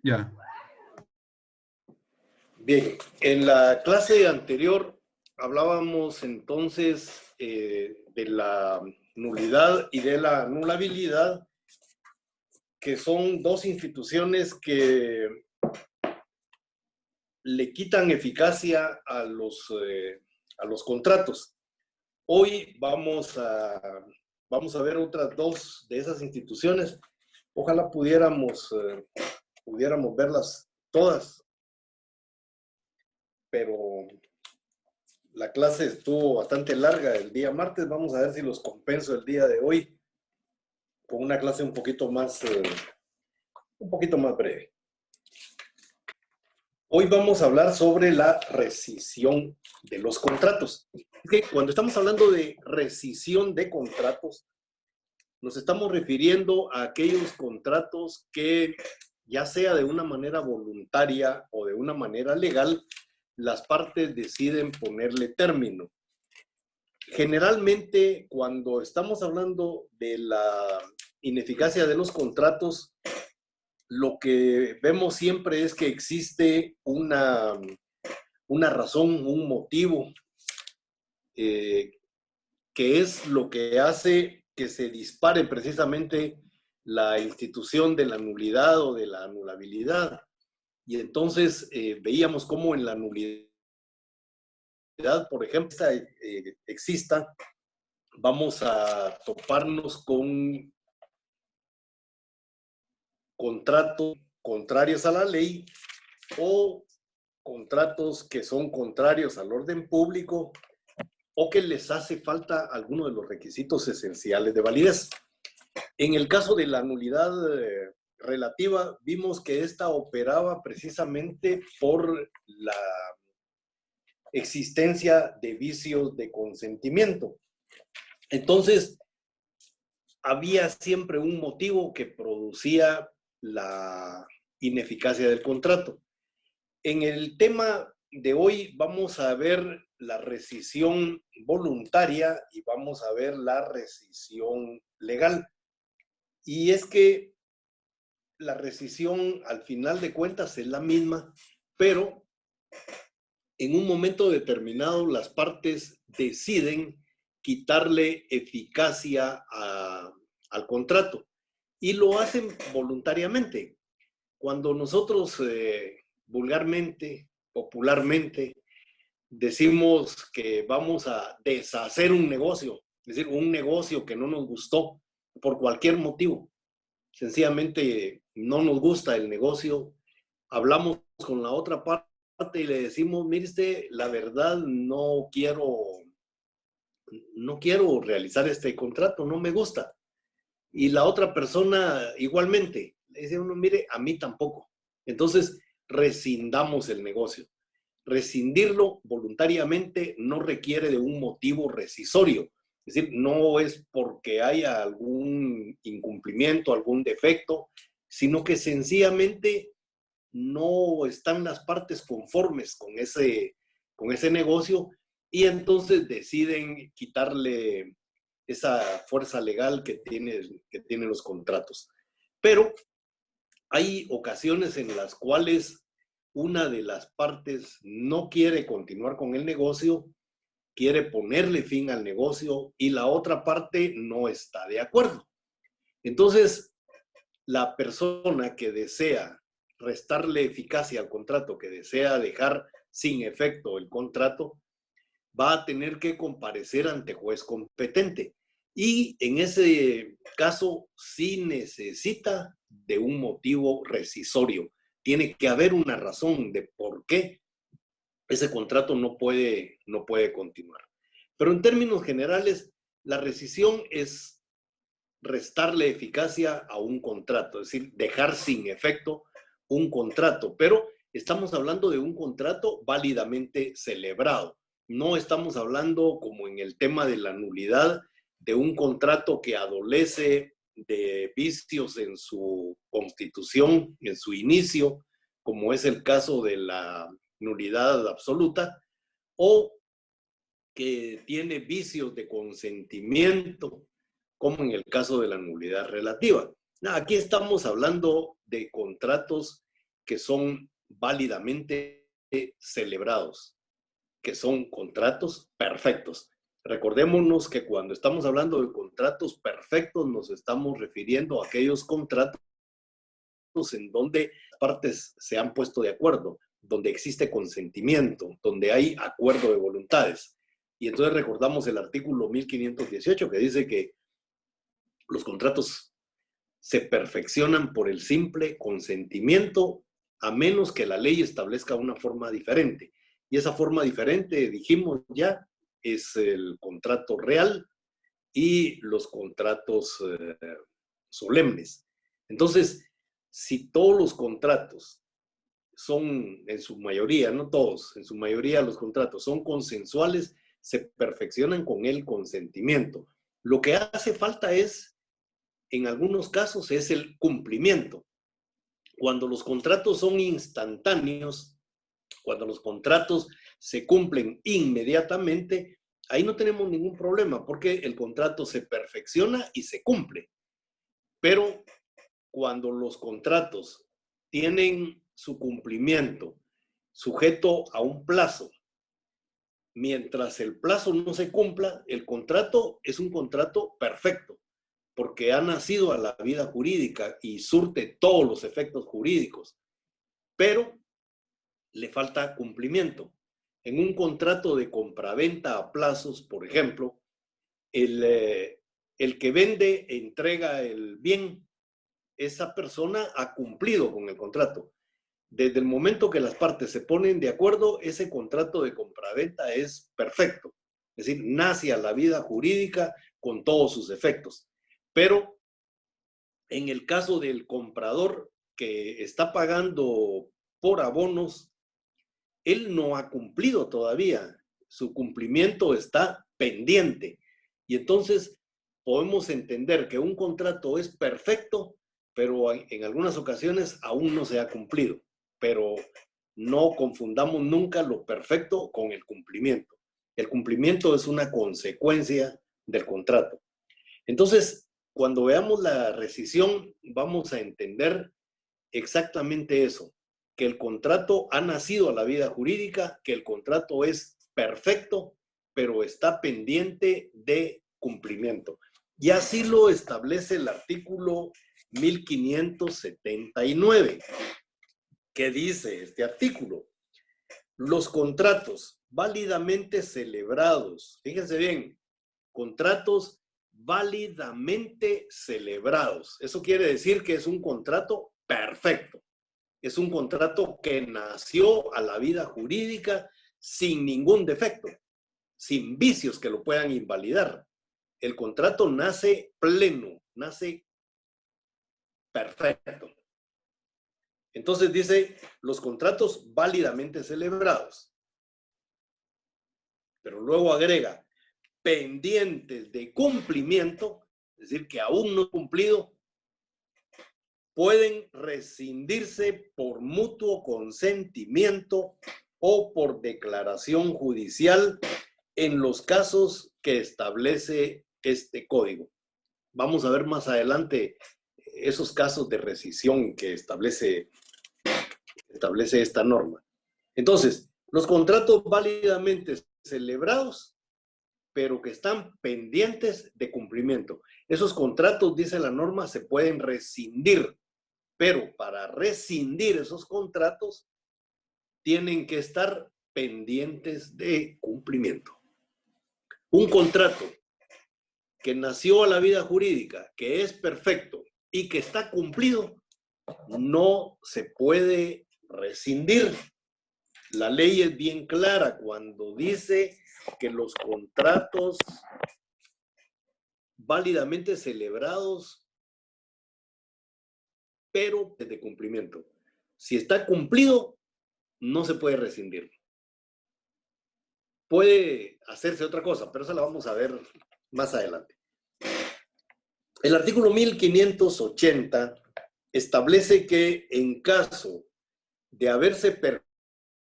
Ya. Bien, en la clase anterior hablábamos entonces de la nulidad y de la anulabilidad, que son dos instituciones que le quitan eficacia a los contratos. Hoy vamos a ver otras dos de esas instituciones. Ojalá pudiéramos verlas todas, pero la clase estuvo bastante larga el día martes. Vamos a ver si los compenso el día de hoy con una clase un poquito más breve. Hoy vamos a hablar sobre la rescisión de los contratos. Es que cuando estamos hablando de rescisión de contratos, nos estamos refiriendo a aquellos contratos que, ya sea de una manera voluntaria o de una manera legal, las partes deciden ponerle término. Generalmente, cuando estamos hablando de la ineficacia de los contratos, lo que vemos siempre es que existe una razón, un motivo, que es lo que hace que se dispare precisamente la institución de la nulidad o de la anulabilidad. Y entonces veíamos cómo en la nulidad, por ejemplo, exista, vamos a toparnos con contratos contrarios a la ley o contratos que son contrarios al orden público o que les hace falta alguno de los requisitos esenciales de validez. En el caso de la nulidad relativa, vimos que esta operaba precisamente por la existencia de vicios de consentimiento. Entonces, había siempre un motivo que producía la ineficacia del contrato. En el tema de hoy vamos a ver la rescisión voluntaria y vamos a ver la rescisión legal. Y es que la rescisión al final de cuentas es la misma, pero en un momento determinado las partes deciden quitarle eficacia al contrato y lo hacen voluntariamente. Cuando nosotros vulgarmente, popularmente, decimos que vamos a deshacer un negocio, es decir, un negocio que no nos gustó por cualquier motivo, sencillamente no nos gusta el negocio, hablamos con la otra parte y le decimos, mire usted, la verdad no quiero realizar este contrato, no me gusta. Y la otra persona igualmente, le dice uno, mire, a mí tampoco. Entonces, rescindamos el negocio. Rescindirlo voluntariamente no requiere de un motivo rescisorio. Es decir, no es porque haya algún incumplimiento, algún defecto, sino que sencillamente no están las partes conformes con ese negocio y entonces deciden quitarle esa fuerza legal que tienen los contratos. Pero hay ocasiones en las cuales una de las partes no quiere continuar con el negocio, quiere ponerle fin al negocio y la otra parte no está de acuerdo. Entonces, la persona que desea restarle eficacia al contrato, que desea dejar sin efecto el contrato, va a tener que comparecer ante juez competente. Y en ese caso sí necesita de un motivo rescisorio. Tiene que haber una razón de por qué ese contrato no puede continuar. Pero en términos generales, la rescisión es restarle eficacia a un contrato, es decir, dejar sin efecto un contrato, pero estamos hablando de un contrato válidamente celebrado. No estamos hablando, como en el tema de la nulidad, de un contrato que adolece de vicios en su constitución, en su inicio, como es el caso de la nulidad absoluta, o que tiene vicios de consentimiento, como en el caso de la nulidad relativa. Aquí estamos hablando de contratos que son válidamente celebrados, que son contratos perfectos. Recordémonos que cuando estamos hablando de contratos perfectos, nos estamos refiriendo a aquellos contratos en donde las partes se han puesto de acuerdo, donde existe consentimiento, donde hay acuerdo de voluntades. Y entonces recordamos el artículo 1518 que dice que los contratos se perfeccionan por el simple consentimiento, a menos que la ley establezca una forma diferente. Y esa forma diferente, dijimos ya, es el contrato real y los contratos solemnes. Entonces, si todos los contratos son, en su mayoría, no todos, en su mayoría los contratos son consensuales, se perfeccionan con el consentimiento. Lo que hace falta es, en algunos casos, es el cumplimiento. Cuando los contratos son instantáneos, cuando los contratos se cumplen inmediatamente, ahí no tenemos ningún problema porque el contrato se perfecciona y se cumple. Pero cuando los contratos tienen su cumplimiento sujeto a un plazo, mientras el plazo no se cumpla, el contrato es un contrato perfecto, porque ha nacido a la vida jurídica y surte todos los efectos jurídicos, pero le falta cumplimiento. En un contrato de compraventa a plazos, por ejemplo, el que vende entrega el bien, esa persona ha cumplido con el contrato. Desde el momento que las partes se ponen de acuerdo, ese contrato de compraventa es perfecto. Es decir, nace a la vida jurídica con todos sus efectos. Pero en el caso del comprador que está pagando por abonos, él no ha cumplido todavía. Su cumplimiento está pendiente. Y entonces podemos entender que un contrato es perfecto, pero en algunas ocasiones aún no se ha cumplido. Pero no confundamos nunca lo perfecto con el cumplimiento. El cumplimiento es una consecuencia del contrato. Entonces, cuando veamos la rescisión, vamos a entender exactamente eso, que el contrato ha nacido a la vida jurídica, que el contrato es perfecto, pero está pendiente de cumplimiento. Y así lo establece el artículo 1579. ¿Qué dice este artículo? Los contratos válidamente celebrados, fíjense bien, contratos válidamente celebrados. Eso quiere decir que es un contrato perfecto. Es un contrato que nació a la vida jurídica sin ningún defecto, sin vicios que lo puedan invalidar. El contrato nace pleno, nace perfecto. Entonces dice, los contratos válidamente celebrados. Pero luego agrega, pendientes de cumplimiento, es decir, que aún no cumplido, pueden rescindirse por mutuo consentimiento o por declaración judicial en los casos que establece este código. Vamos a ver más adelante esos casos de rescisión que establece esta norma. Entonces, los contratos válidamente celebrados, pero que están pendientes de cumplimiento. Esos contratos, dice la norma, se pueden rescindir, pero para rescindir esos contratos tienen que estar pendientes de cumplimiento. Un contrato que nació a la vida jurídica, que es perfecto y que está cumplido, no se puede rescindir. La ley es bien clara cuando dice que los contratos válidamente celebrados, pero de cumplimiento. Si está cumplido, no se puede rescindir. Puede hacerse otra cosa, pero esa la vamos a ver más adelante. El artículo 1580 establece que en caso de haberse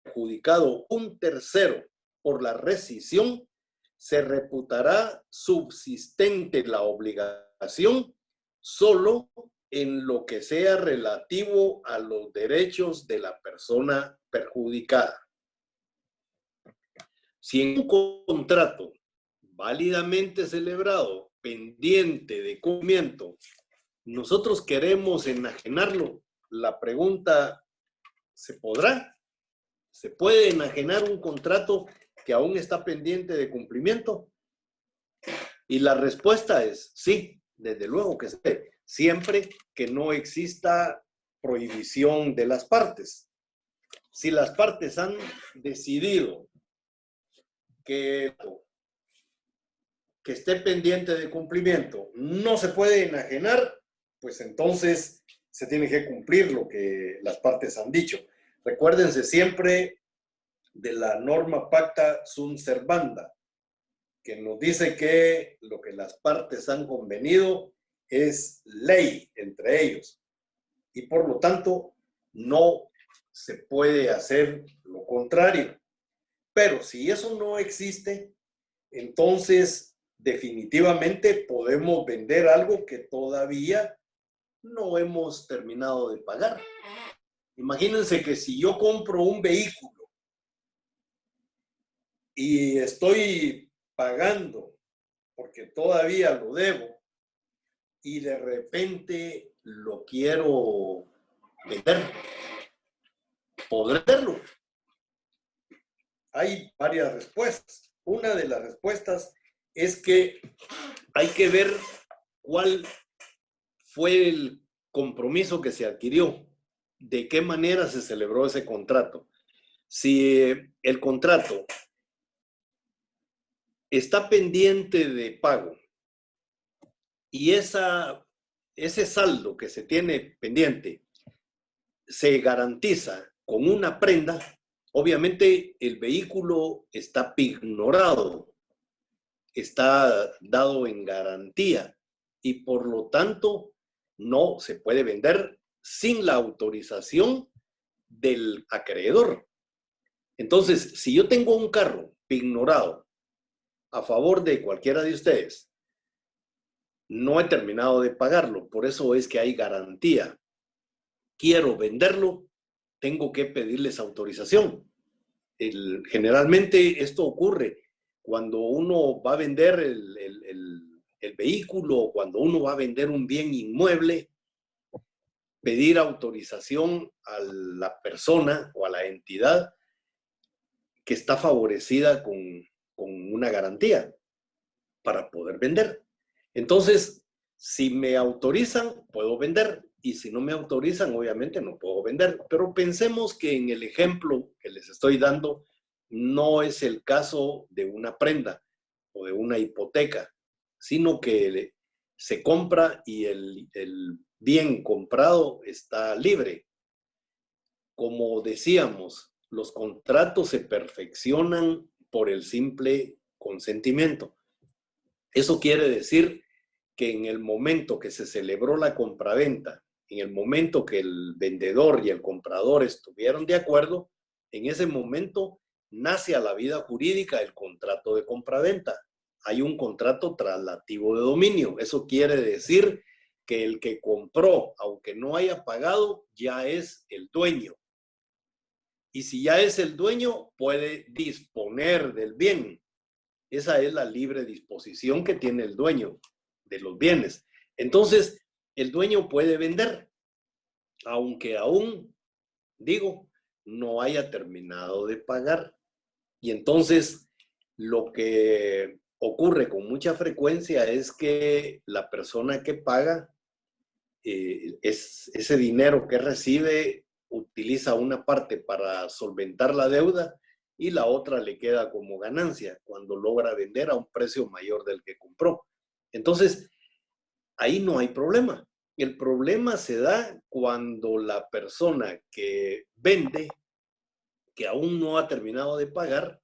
perjudicado un tercero por la rescisión, se reputará subsistente la obligación solo en lo que sea relativo a los derechos de la persona perjudicada. Si en un contrato válidamente celebrado, pendiente de cumplimiento, nosotros queremos enajenarlo, la pregunta, ¿se podrá? ¿Se puede enajenar un contrato que aún está pendiente de cumplimiento? Y la respuesta es sí, desde luego que se puede, siempre que no exista prohibición de las partes. Si las partes han decidido que esté pendiente de cumplimiento no se puede enajenar, pues entonces se tiene que cumplir lo que las partes han dicho. Recuérdense siempre de la norma pacta sunt servanda, que nos dice que lo que las partes han convenido es ley entre ellos y por lo tanto no se puede hacer lo contrario. Pero si eso no existe, entonces definitivamente podemos vender algo que todavía no hemos terminado de pagar. Imagínense que si yo compro un vehículo y estoy pagando porque todavía lo debo y de repente lo quiero vender, ¿podré hacerlo? Hay varias respuestas. Una de las respuestas es que hay que ver cuál fue el compromiso que se adquirió, de qué manera se celebró ese contrato. Si el contrato está pendiente de pago y ese saldo que se tiene pendiente se garantiza con una prenda, obviamente el vehículo está pignorado, está dado en garantía y por lo tanto no se puede vender sin la autorización del acreedor. Entonces, si yo tengo un carro pignorado a favor de cualquiera de ustedes, no he terminado de pagarlo, por eso es que hay garantía. Quiero venderlo, tengo que pedirles autorización. Generalmente esto ocurre cuando uno va a vender el vehículo, cuando uno va a vender un bien inmueble, pedir autorización a la persona o a la entidad que está favorecida con una garantía para poder vender. Entonces, si me autorizan, puedo vender. Y si no me autorizan, obviamente no puedo vender. Pero pensemos que en el ejemplo que les estoy dando, no es el caso de una prenda o de una hipoteca, sino que se compra y el bien comprado está libre. Como decíamos, los contratos se perfeccionan por el simple consentimiento. Eso quiere decir que en el momento que se celebró la compraventa, en el momento que el vendedor y el comprador estuvieron de acuerdo, en ese momento nace a la vida jurídica el contrato de compraventa. Hay un contrato traslativo de dominio. Eso quiere decir que el que compró, aunque no haya pagado, ya es el dueño. Y si ya es el dueño, puede disponer del bien. Esa es la libre disposición que tiene el dueño de los bienes. Entonces, el dueño puede vender, aunque aún, digo, no haya terminado de pagar. Y entonces, lo que ocurre con mucha frecuencia es que la persona que paga, ese dinero que recibe, utiliza una parte para solventar la deuda y la otra le queda como ganancia cuando logra vender a un precio mayor del que compró. Entonces, ahí no hay problema. El problema se da cuando la persona que vende, que aún no ha terminado de pagar,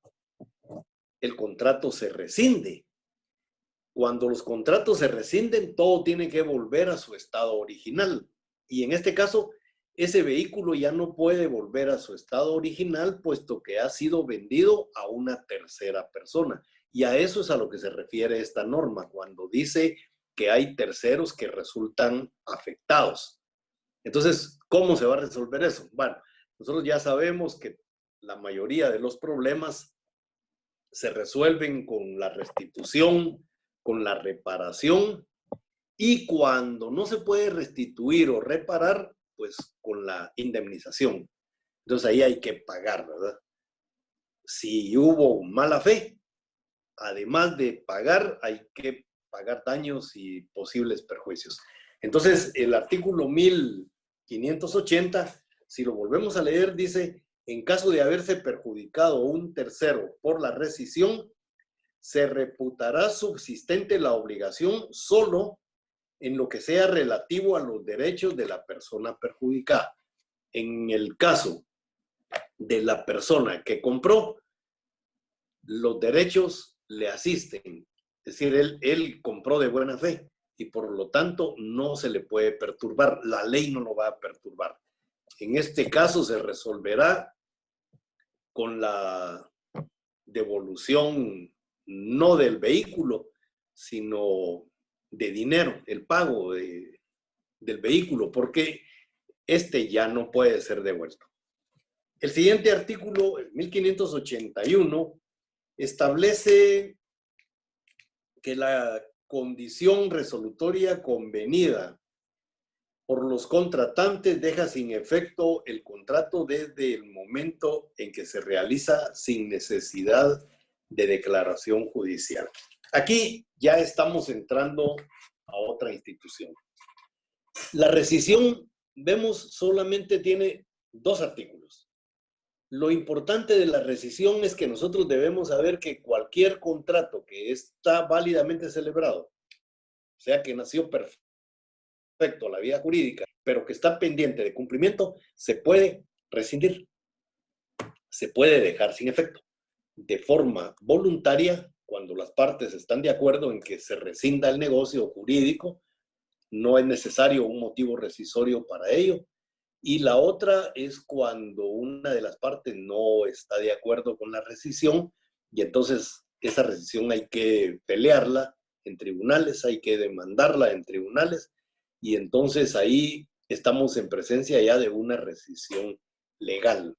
el contrato se rescinde. Cuando los contratos se rescinden, todo tiene que volver a su estado original. Y en este caso, ese vehículo ya no puede volver a su estado original, puesto que ha sido vendido a una tercera persona. Y a eso es a lo que se refiere esta norma, cuando dice que hay terceros que resultan afectados. Entonces, ¿cómo se va a resolver eso? Bueno, nosotros ya sabemos que la mayoría de los problemas se resuelven con la restitución, con la reparación, y cuando no se puede restituir o reparar, pues con la indemnización. Entonces ahí hay que pagar, ¿verdad? Si hubo mala fe, además de pagar, hay que pagar daños y posibles perjuicios. Entonces, el artículo 1580, si lo volvemos a leer, dice, en caso de haberse perjudicado un tercero por la rescisión, se reputará subsistente la obligación solo en lo que sea relativo a los derechos de la persona perjudicada. En el caso de la persona que compró, los derechos le asisten. Es decir, él compró de buena fe y por lo tanto no se le puede perturbar. La ley no lo va a perturbar. En este caso se resolverá con la devolución no del vehículo, sino de dinero, el pago del vehículo, porque este ya no puede ser devuelto. El siguiente artículo, 1581, establece que la condición resolutoria convenida por los contratantes deja sin efecto el contrato desde el momento en que se realiza sin necesidad de declaración judicial. Aquí ya estamos entrando a otra institución. La rescisión, vemos, solamente tiene 2 artículos. Lo importante de la rescisión es que nosotros debemos saber que cualquier contrato que está válidamente celebrado, o sea que nació perfecto a la vida jurídica, pero que está pendiente de cumplimiento, se puede rescindir, se puede dejar sin efecto, de forma voluntaria, cuando las partes están de acuerdo en que se rescinda el negocio jurídico, no es necesario un motivo rescisorio para ello. Y la otra es cuando una de las partes no está de acuerdo con la rescisión y entonces esa rescisión hay que pelearla en tribunales, hay que demandarla en tribunales y entonces ahí estamos en presencia ya de una rescisión legal,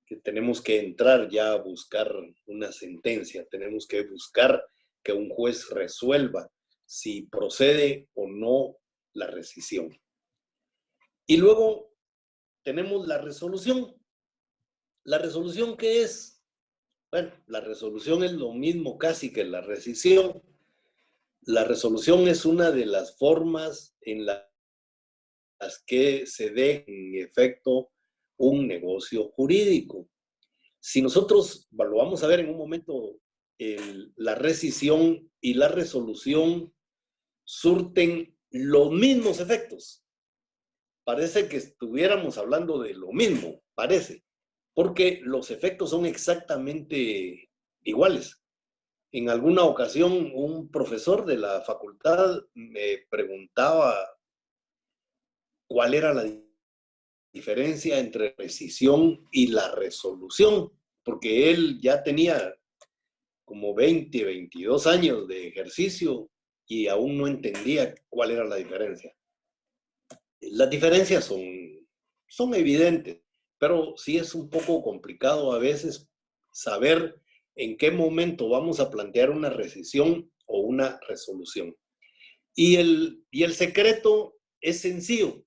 que tenemos que entrar ya a buscar una sentencia, tenemos que buscar que un juez resuelva si procede o no la rescisión. Y luego tenemos la resolución. ¿La resolución qué es? Bueno, la resolución es lo mismo casi que la rescisión. La resolución es una de las formas en las que se deja en efecto un negocio jurídico. Si nosotros lo vamos a ver en un momento, la rescisión y la resolución surten los mismos efectos. Parece que estuviéramos hablando de lo mismo, parece, porque los efectos son exactamente iguales. En alguna ocasión, un profesor de la facultad me preguntaba cuál era la diferencia entre rescisión y la resolución, porque él ya tenía como 20, 22 años de ejercicio y aún no entendía cuál era la diferencia. Las diferencias son evidentes, pero sí es un poco complicado a veces saber en qué momento vamos a plantear una rescisión o una resolución. Y el secreto es sencillo.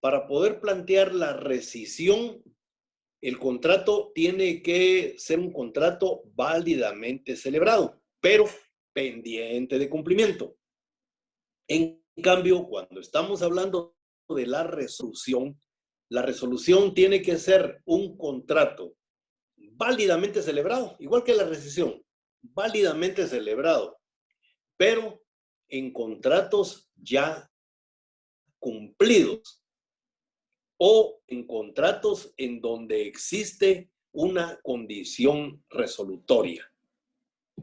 Para poder plantear la rescisión, el contrato tiene que ser un contrato válidamente celebrado, pero pendiente de cumplimiento. En cambio, cuando estamos hablando de la resolución tiene que ser un contrato válidamente celebrado, igual que la rescisión, válidamente celebrado, pero en contratos ya cumplidos o en contratos en donde existe una condición resolutoria.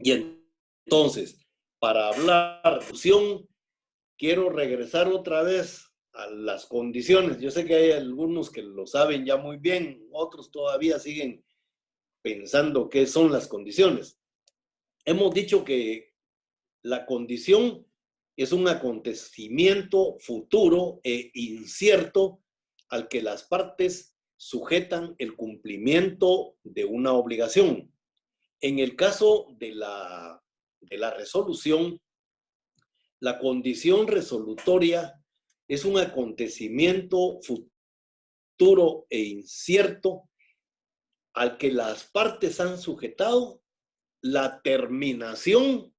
Y entonces, para hablar de resolución, quiero regresar otra vez a las condiciones. Yo sé que hay algunos que lo saben ya muy bien, otros todavía siguen pensando qué son las condiciones. Hemos dicho que la condición es un acontecimiento futuro e incierto al que las partes sujetan el cumplimiento de una obligación. En el caso de la resolución, la condición resolutoria es un acontecimiento futuro e incierto al que las partes han sujetado la terminación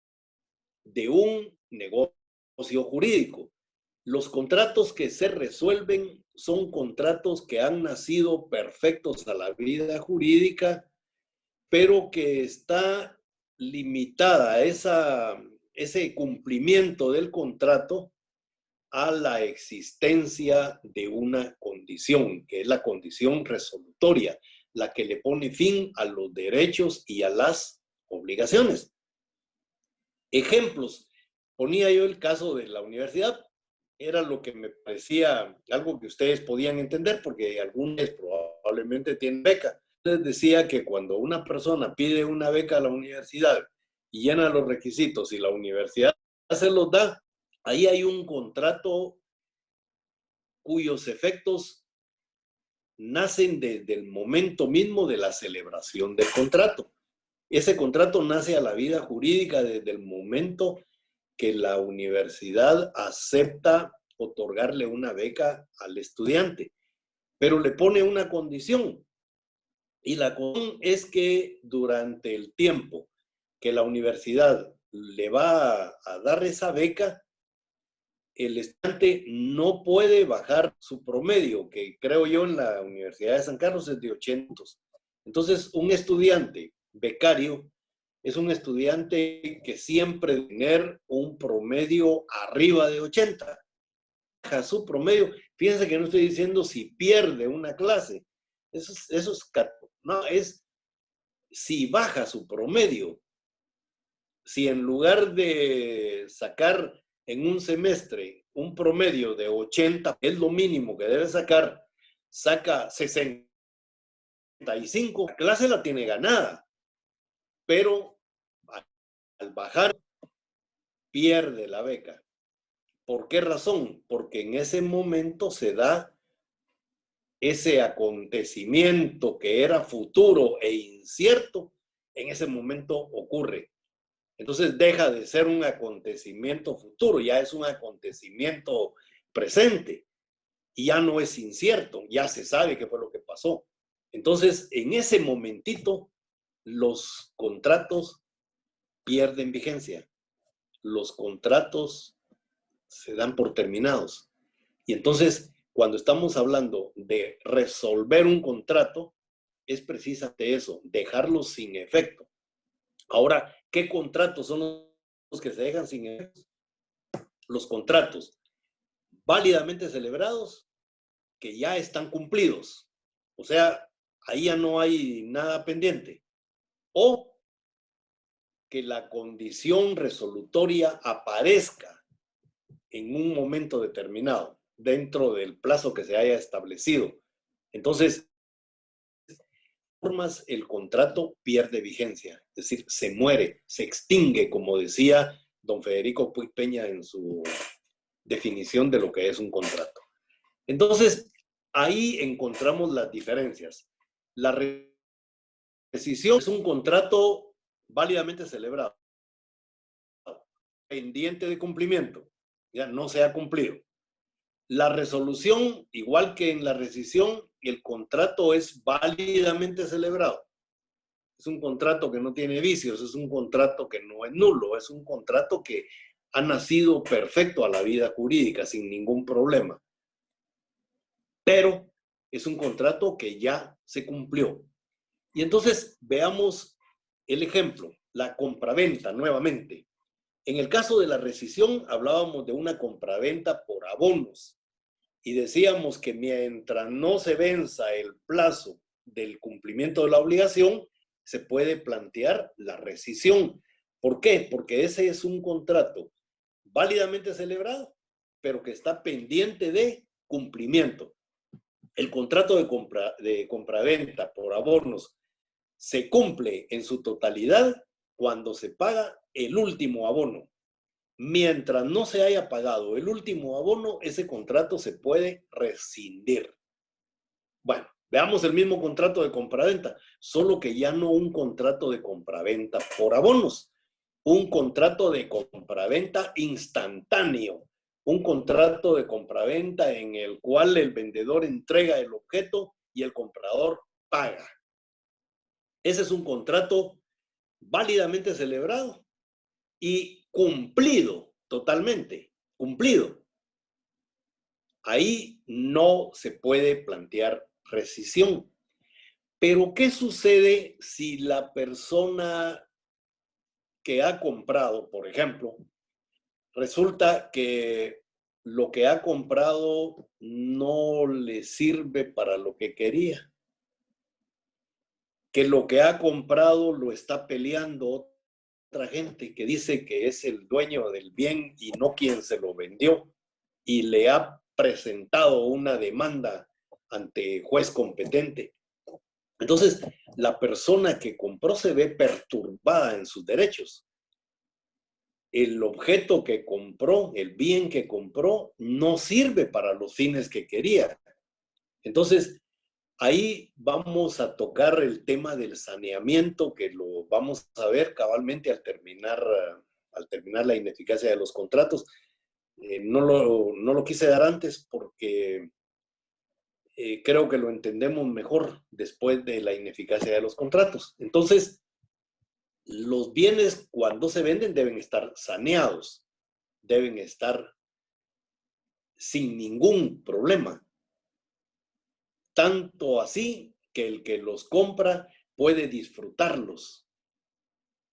de un negocio jurídico. Los contratos que se resuelven son contratos que han nacido perfectos a la vida jurídica, pero que está limitada ese cumplimiento del contrato a la existencia de una condición, que es la condición resolutoria, la que le pone fin a los derechos y a las obligaciones. Ejemplos. Ponía yo el caso de la universidad. Era lo que me parecía algo que ustedes podían entender, porque algunos probablemente tienen beca. Les decía que cuando una persona pide una beca a la universidad y llena los requisitos y la universidad se los da, ahí hay un contrato cuyos efectos nacen desde el momento mismo de la celebración del contrato. Ese contrato nace a la vida jurídica desde el momento que la universidad acepta otorgarle una beca al estudiante, pero le pone una condición. Y la condición es que durante el tiempo que la universidad le va a dar esa beca, el estudiante no puede bajar su promedio, que creo yo en la Universidad de San Carlos es de 80. Entonces, un estudiante becario es un estudiante que siempre debe tener un promedio arriba de 80. Baja su promedio. Fíjense que no estoy diciendo si pierde una clase. Eso no, es si baja su promedio. Si en lugar de sacar en un semestre un promedio de 80, es lo mínimo que debe sacar, saca 65, la clase la tiene ganada, pero al bajar pierde la beca. ¿Por qué razón? Porque en ese momento se da ese acontecimiento que era futuro e incierto, en ese momento ocurre. Entonces deja de ser un acontecimiento futuro, ya es un acontecimiento presente y ya no es incierto, ya se sabe qué fue lo que pasó. Entonces, en ese momentito, los contratos pierden vigencia, los contratos se dan por terminados. Y entonces, cuando estamos hablando de resolver un contrato, es precisamente eso, dejarlo sin efecto. Ahora, ¿qué contratos son los que se dejan sin efecto? Los contratos válidamente celebrados que ya están cumplidos. O sea, ahí ya no hay nada pendiente. O que la condición resolutoria aparezca en un momento determinado, dentro del plazo que se haya establecido. Entonces, formas el contrato pierde vigencia, es decir, se muere, se extingue, como decía don Federico Puig Peña en su definición de lo que es un contrato. Entonces, ahí encontramos las diferencias. La rescisión es un contrato válidamente celebrado, pendiente de cumplimiento, ya no se ha cumplido. La resolución, igual que en la rescisión, el contrato es válidamente celebrado. Es un contrato que no tiene vicios, es un contrato que no es nulo, es un contrato que ha nacido perfecto a la vida jurídica sin ningún problema. Pero es un contrato que ya se cumplió. Y entonces veamos el ejemplo, la compraventa nuevamente. En el caso de la rescisión hablábamos de una compraventa por abonos y decíamos que mientras no se venza el plazo del cumplimiento de la obligación, se puede plantear la rescisión. ¿Por qué? Porque ese es un contrato válidamente celebrado, pero que está pendiente de cumplimiento. El contrato de compraventa por abonos se cumple en su totalidad cuando se paga el último abono. mientras no se haya pagado el último abono, ese contrato se puede rescindir. Bueno, veamos el mismo contrato de compraventa, solo que ya no un contrato de compraventa por abonos, un contrato de compraventa instantáneo, un contrato de compraventa en el cual el vendedor entrega el objeto y el comprador paga. Ese es un contrato válidamente celebrado y cumplido totalmente, cumplido. Ahí no se puede plantear rescisión. Pero, ¿qué sucede si la persona que ha comprado, por ejemplo, resulta que lo que ha comprado no le sirve para lo que quería? Que lo que ha comprado lo está peleando otra gente que dice que es el dueño del bien y no quien se lo vendió, y le ha presentado una demanda ante juez competente. Entonces, la persona que compró se ve perturbada en sus derechos. El objeto que compró, el bien que compró, no sirve para los fines que quería. Entonces, ahí vamos a tocar el tema del saneamiento, que lo vamos a ver cabalmente al terminar la ineficacia de los contratos. No lo quise dar antes porque creo que lo entendemos mejor después de la ineficacia de los contratos. Entonces, los bienes cuando se venden deben estar saneados, deben estar sin ningún problema. Tanto así que el que los compra puede disfrutarlos.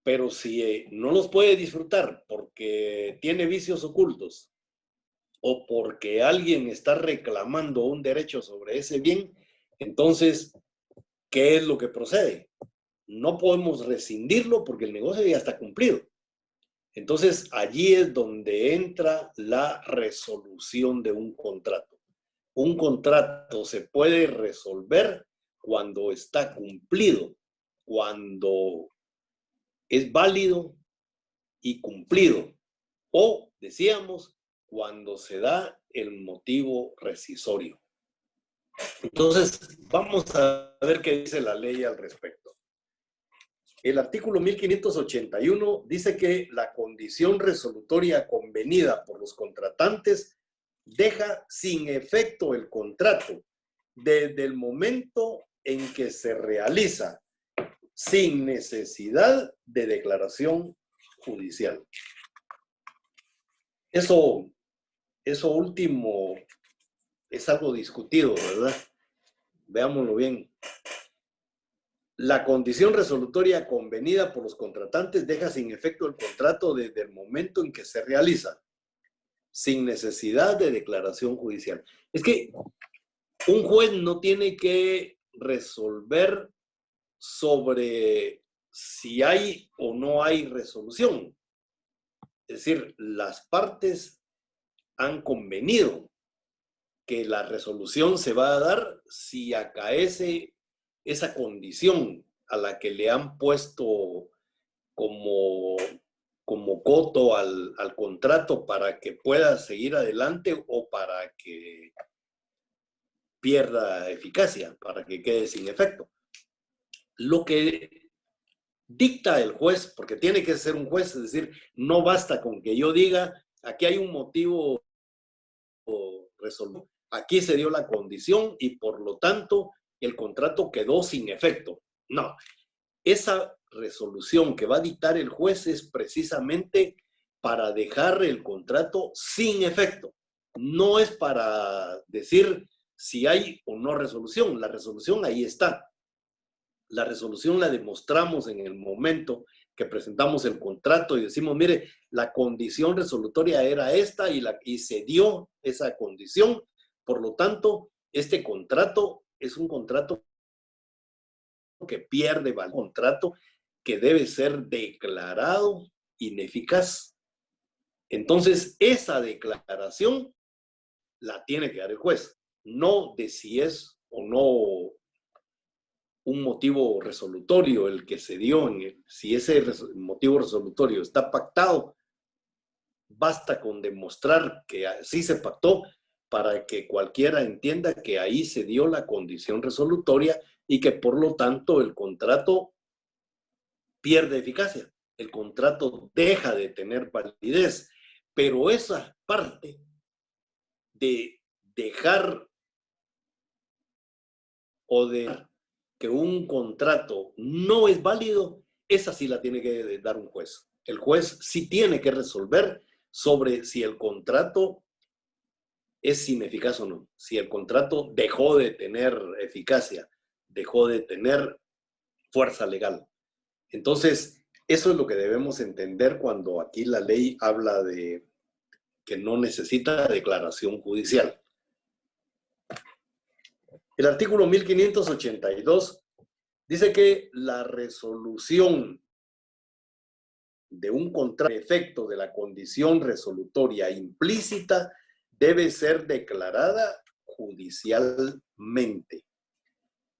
Pero si no los puede disfrutar porque tiene vicios ocultos o porque alguien está reclamando un derecho sobre ese bien, entonces, ¿qué es lo que procede? No podemos rescindirlo porque el negocio ya está cumplido. Entonces, allí es donde entra la resolución de un contrato. Un contrato se puede resolver cuando está cumplido, cuando es válido y cumplido. O, decíamos, cuando se da el motivo rescisorio. Entonces, vamos a ver qué dice la ley al respecto. El artículo 1581 dice que la condición resolutoria convenida por los contratantes deja sin efecto el contrato desde el momento en que se realiza sin necesidad de declaración judicial. Eso último es algo discutido, ¿verdad? Veámoslo bien. La condición resolutoria convenida por los contratantes deja sin efecto el contrato desde el momento en que se realiza, sin necesidad de declaración judicial. Es que un juez no tiene que resolver sobre si hay o no hay resolución. Es decir, las partes han convenido que la resolución se va a dar si acaece esa condición a la que le han puesto como coto al contrato para que pueda seguir adelante o para que pierda eficacia, para que quede sin efecto. Lo que dicta el juez, porque tiene que ser un juez, es decir, no basta con que yo diga, aquí hay un motivo resolvido, aquí se dio la condición y por lo tanto el contrato quedó sin efecto. No, esa resolución que va a dictar el juez es precisamente para dejar el contrato sin efecto. No es para decir si hay o no resolución. La resolución ahí está. La resolución la demostramos en el momento que presentamos el contrato y decimos, mire, la condición resolutoria era esta y se dio esa condición. Por lo tanto, este contrato es un contrato que pierde valor, un contrato que debe ser declarado ineficaz. Entonces, esa declaración la tiene que dar el juez, no de si es o no un motivo resolutorio el que se dio, si ese motivo resolutorio está pactado, basta con demostrar que así se pactó para que cualquiera entienda que ahí se dio la condición resolutoria y que por lo tanto el contrato pierde eficacia, el contrato deja de tener validez, pero esa parte de dejar o de que un contrato no es válido, esa sí la tiene que dar un juez. El juez sí tiene que resolver sobre si el contrato es ineficaz o no, si el contrato dejó de tener eficacia, dejó de tener fuerza legal. Entonces, eso es lo que debemos entender cuando aquí la ley habla de que no necesita declaración judicial. El artículo 1582 dice que la resolución de un contrato, efecto de la condición resolutoria implícita, debe ser declarada judicialmente.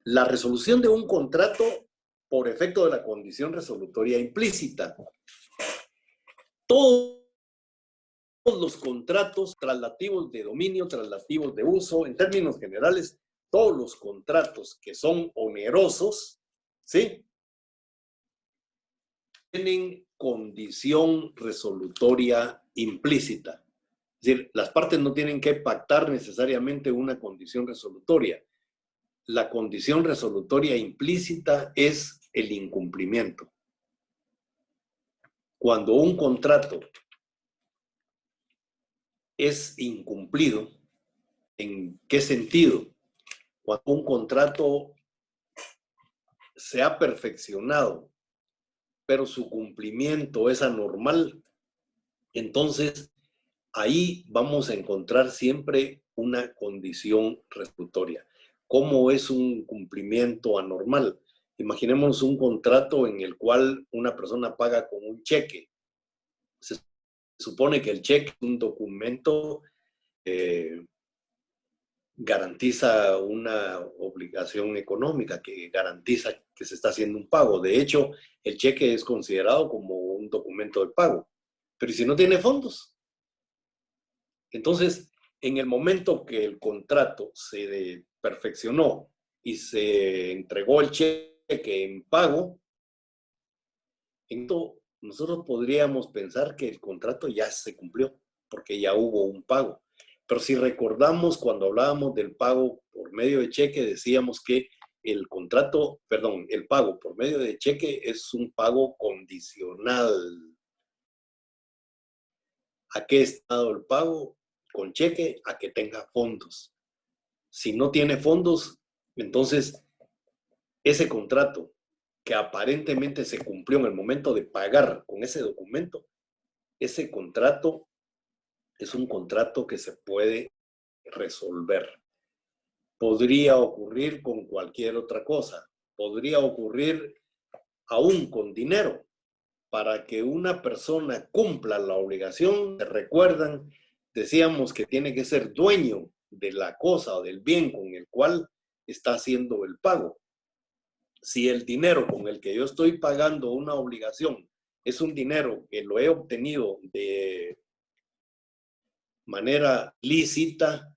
La resolución de un contrato por efecto de la condición resolutoria implícita. Todos los contratos traslativos de dominio, traslativos de uso, en términos generales, todos los contratos que son onerosos, ¿sí?, tienen condición resolutoria implícita. Es decir, las partes no tienen que pactar necesariamente una condición resolutoria. La condición resolutoria implícita es el incumplimiento. Cuando un contrato es incumplido, ¿en qué sentido? Cuando un contrato se ha perfeccionado, pero su cumplimiento es anormal, entonces ahí vamos a encontrar siempre una condición resolutoria. ¿Cómo es un cumplimiento anormal? Imaginemos un contrato en el cual una persona paga con un cheque. Se supone que el cheque es un documento garantiza una obligación económica, que garantiza que se está haciendo un pago. De hecho, el cheque es considerado como un documento de pago. Pero ¿y si no tiene fondos? Entonces, en el momento que el contrato se perfeccionó y se entregó el cheque en pago, entonces nosotros podríamos pensar que el contrato ya se cumplió, porque ya hubo un pago. Pero si recordamos cuando hablábamos del pago por medio de cheque, decíamos que el pago por medio de cheque es un pago condicional. ¿A qué está dado el pago? Con cheque, a que tenga fondos. Si no tiene fondos, entonces ese contrato que aparentemente se cumplió en el momento de pagar con ese documento, ese contrato es un contrato que se puede resolver. Podría ocurrir con cualquier otra cosa. Podría ocurrir aún con dinero. Para que una persona cumpla la obligación, recuerdan, decíamos que tiene que ser dueño de la cosa o del bien con el cual está haciendo el pago. Si el dinero con el que yo estoy pagando una obligación es un dinero que lo he obtenido de manera lícita,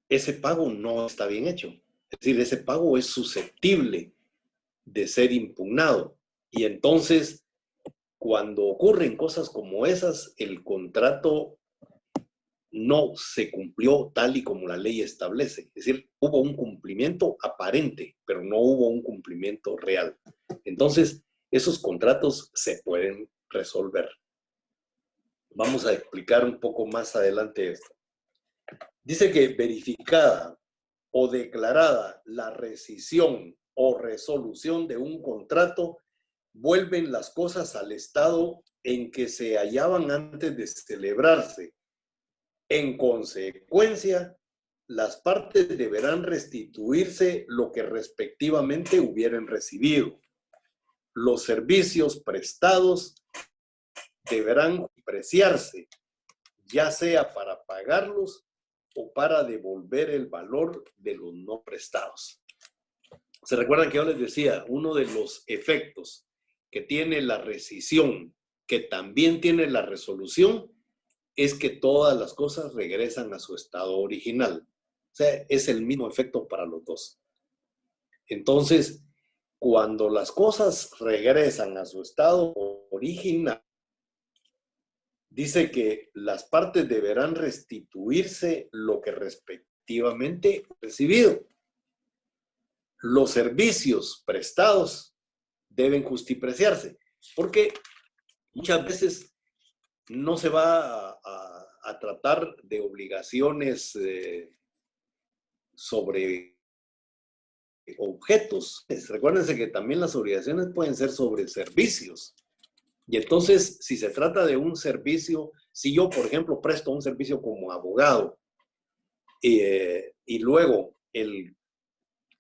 ese pago no está bien hecho. Es decir, ese pago es susceptible de ser impugnado. Y entonces, cuando ocurren cosas como esas, el contrato no se cumplió tal y como la ley establece. Es decir, hubo un cumplimiento aparente, pero no hubo un cumplimiento real. Entonces, esos contratos se pueden resolver. Vamos a explicar un poco más adelante esto. Dice que verificada o declarada la rescisión o resolución de un contrato, vuelven las cosas al estado en que se hallaban antes de celebrarse. En consecuencia, las partes deberán restituirse lo que respectivamente hubieran recibido. Los servicios prestados deberán apreciarse, ya sea para pagarlos o para devolver el valor de los no prestados. ¿Se recuerdan que yo les decía? Uno de los efectos que tiene la rescisión, que también tiene la resolución, es que todas las cosas regresan a su estado original. O sea, es el mismo efecto para los dos. Entonces, cuando las cosas regresan a su estado original, dice que las partes deberán restituirse lo que respectivamente recibido. Los servicios prestados deben justipreciarse, porque muchas veces no se va a tratar de obligaciones sobre objetos. Recuérdense que también las obligaciones pueden ser sobre servicios. Y entonces, si se trata de un servicio, si yo, por ejemplo, presto un servicio como abogado y luego el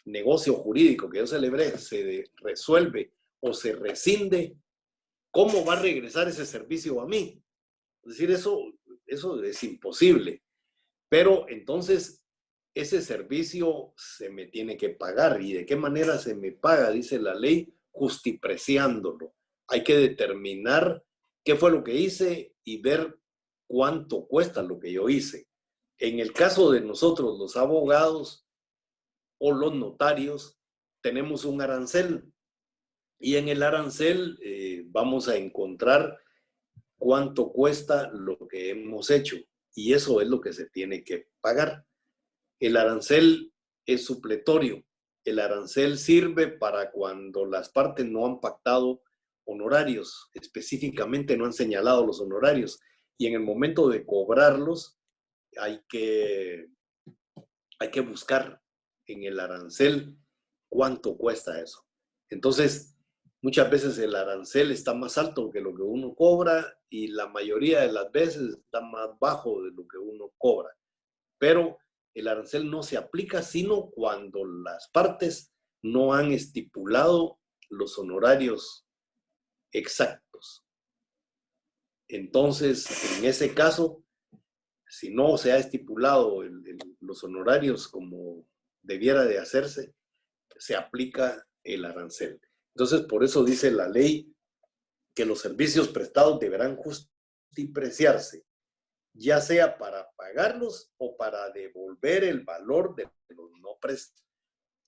negocio jurídico que yo celebré se resuelve o se rescinde, ¿cómo va a regresar ese servicio a mí? Es decir, eso es imposible. Pero entonces, ese servicio se me tiene que pagar. ¿Y de qué manera se me paga? Dice la ley, justipreciándolo. Hay que determinar qué fue lo que hice y ver cuánto cuesta lo que yo hice. En el caso de nosotros, los abogados o los notarios, tenemos un arancel. Y en el arancel vamos a encontrar cuánto cuesta lo que hemos hecho. Y eso es lo que se tiene que pagar. El arancel es supletorio. El arancel sirve para cuando las partes no han pactado honorarios, específicamente no han señalado los honorarios. Y en el momento de cobrarlos, hay que buscar en el arancel cuánto cuesta eso. Entonces, muchas veces el arancel está más alto que lo que uno cobra y la mayoría de las veces está más bajo de lo que uno cobra. Pero el arancel no se aplica sino cuando las partes no han estipulado los honorarios exactos. Entonces, en ese caso, si no se ha estipulado los honorarios como debiera de hacerse, se aplica el arancel. Entonces, por eso dice la ley que los servicios prestados deberán justipreciarse, ya sea para pagarlos o para devolver el valor de los no prestados.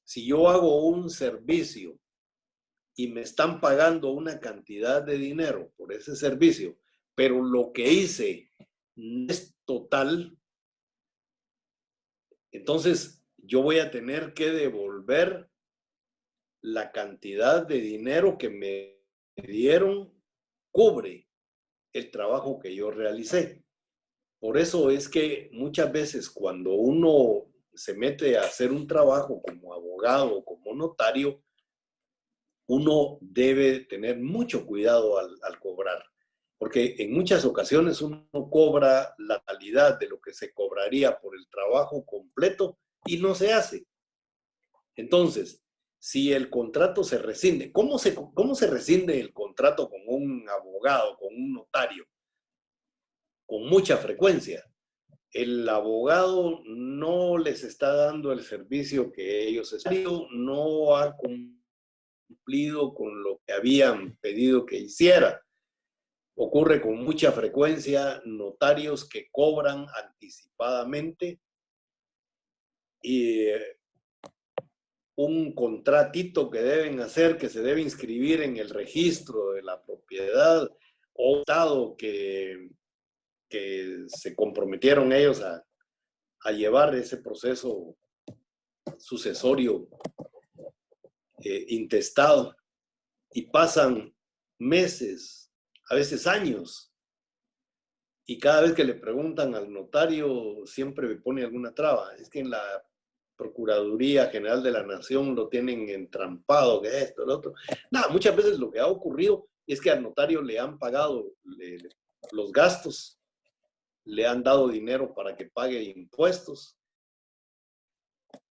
Si yo hago un servicio y me están pagando una cantidad de dinero por ese servicio, pero lo que hice no es total, entonces yo voy a tener que devolver la cantidad de dinero que me dieron, cubre el trabajo que yo realicé. Por eso es que muchas veces cuando uno se mete a hacer un trabajo como abogado o como notario, uno debe tener mucho cuidado al cobrar, porque en muchas ocasiones uno cobra la calidad de lo que se cobraría por el trabajo completo y no se hace. Entonces, si el contrato se rescinde, ¿cómo se rescinde el contrato con un abogado, con un notario? Con mucha frecuencia. El abogado no les está dando el servicio que ellos esperaban, no ha cumplido con lo que habían pedido que hiciera. Ocurre con mucha frecuencia notarios que cobran anticipadamente y un contratito que deben hacer, que se debe inscribir en el registro de la propiedad o estado que se comprometieron ellos a llevar ese proceso sucesorio intestado y pasan meses, a veces años, y cada vez que le preguntan al notario siempre me pone alguna traba. Es que en la Procuraduría General de la Nación lo tienen entrampado, que esto, lo otro. Nada, muchas veces lo que ha ocurrido es que al notario le han pagado los gastos, le han dado dinero para que pague impuestos,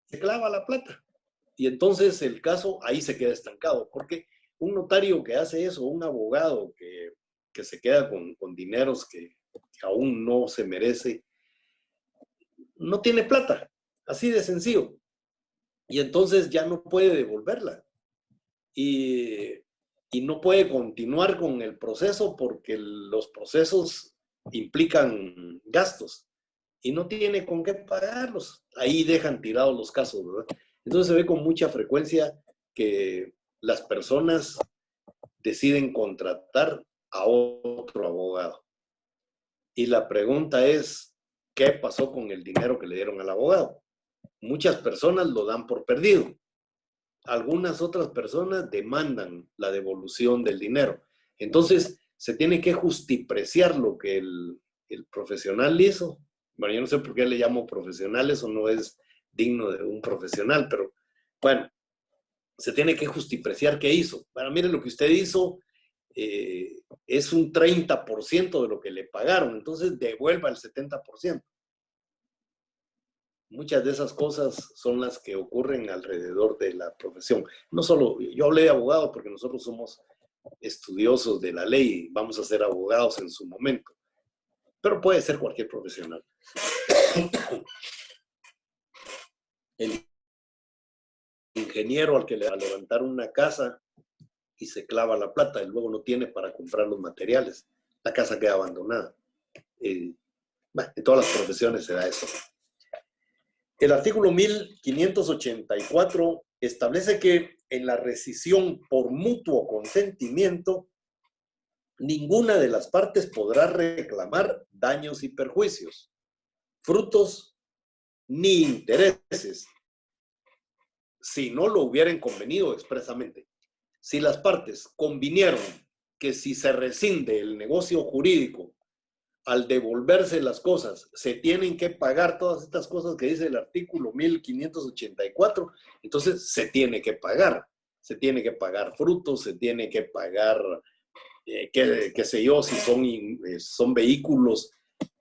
se clava la plata. Y entonces el caso ahí se queda estancado, porque un notario que hace eso, un abogado que se queda con dineros que aún no se merece, no tiene plata, así de sencillo. Y entonces ya no puede devolverla. Y y no puede continuar con el proceso porque los procesos implican gastos y no tiene con qué pagarlos. Ahí dejan tirados los casos, ¿verdad? Entonces se ve con mucha frecuencia que las personas deciden contratar a otro abogado. Y la pregunta es, ¿qué pasó con el dinero que le dieron al abogado? Muchas personas lo dan por perdido. Algunas otras personas demandan la devolución del dinero. Entonces, se tiene que justipreciar lo que el profesional hizo. Bueno, yo no sé por qué le llamo profesional, eso no es digno de un profesional, pero bueno, se tiene que justipreciar qué hizo. Bueno, mire, lo que usted hizo es un 30% de lo que le pagaron, entonces devuelva el 70%. Muchas de esas cosas son las que ocurren alrededor de la profesión. No solo, yo hablé de abogado porque nosotros somos estudiosos de la ley, vamos a ser abogados en su momento, pero puede ser cualquier profesional. El ingeniero al que le va a levantar una casa y se clava la plata y luego no tiene para comprar los materiales, la casa queda abandonada. Bueno, en todas las profesiones se da eso. El artículo 1584 establece que en la rescisión por mutuo consentimiento, ninguna de las partes podrá reclamar daños y perjuicios, frutos ni intereses, si no lo hubieran convenido expresamente. Si las partes convinieron que si se rescinde el negocio jurídico, al devolverse las cosas, se tienen que pagar todas estas cosas que dice el artículo 1584, entonces se tiene que pagar. Se tiene que pagar frutos, se tiene que pagar, qué sé yo, si son vehículos,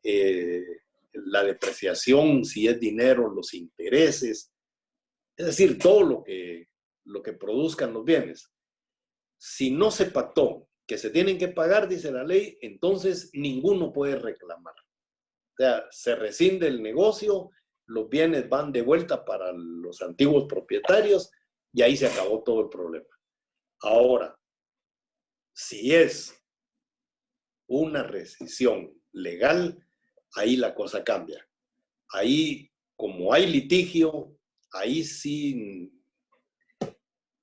la depreciación, si es dinero, los intereses, es decir, todo lo que produzcan los bienes. Si no se pactó que se tienen que pagar, dice la ley, entonces ninguno puede reclamar. O sea, se rescinde el negocio, los bienes van de vuelta para los antiguos propietarios y ahí se acabó todo el problema. Ahora, si es una rescisión legal, ahí la cosa cambia. Ahí, como hay litigio, ahí sí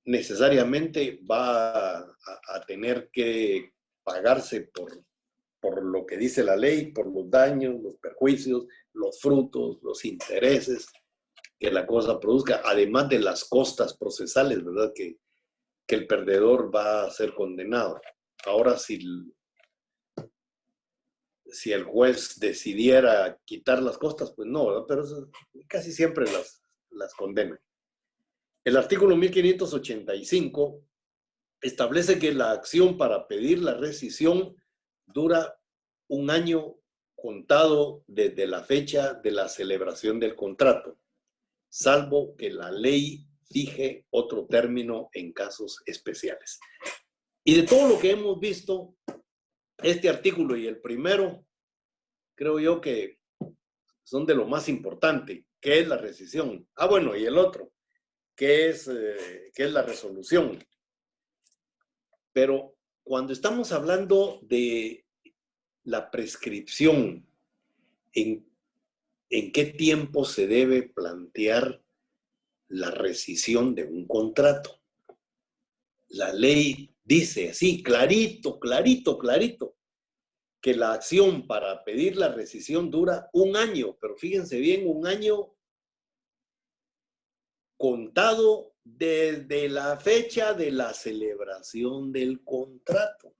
necesariamente va a tener que pagarse por lo que dice la ley, por los daños, los perjuicios, los frutos, los intereses que la cosa produzca, además de las costas procesales, ¿verdad? Que el perdedor va a ser condenado. Ahora, si el juez decidiera quitar las costas, pues no, ¿verdad? Pero casi siempre las condena. El artículo 1585 establece que la acción para pedir la rescisión dura un año contado desde la fecha de la celebración del contrato, salvo que la ley fije otro término en casos especiales. Y de todo lo que hemos visto, este artículo y el primero, creo yo que son de lo más importante, que es la rescisión. Ah, bueno, y el otro, que es la resolución. Pero cuando estamos hablando de la prescripción, ¿en qué tiempo se debe plantear la rescisión de un contrato? La ley dice así, clarito, clarito, clarito, que la acción para pedir la rescisión dura un año, pero fíjense bien, un año contado desde la fecha de la celebración del contrato.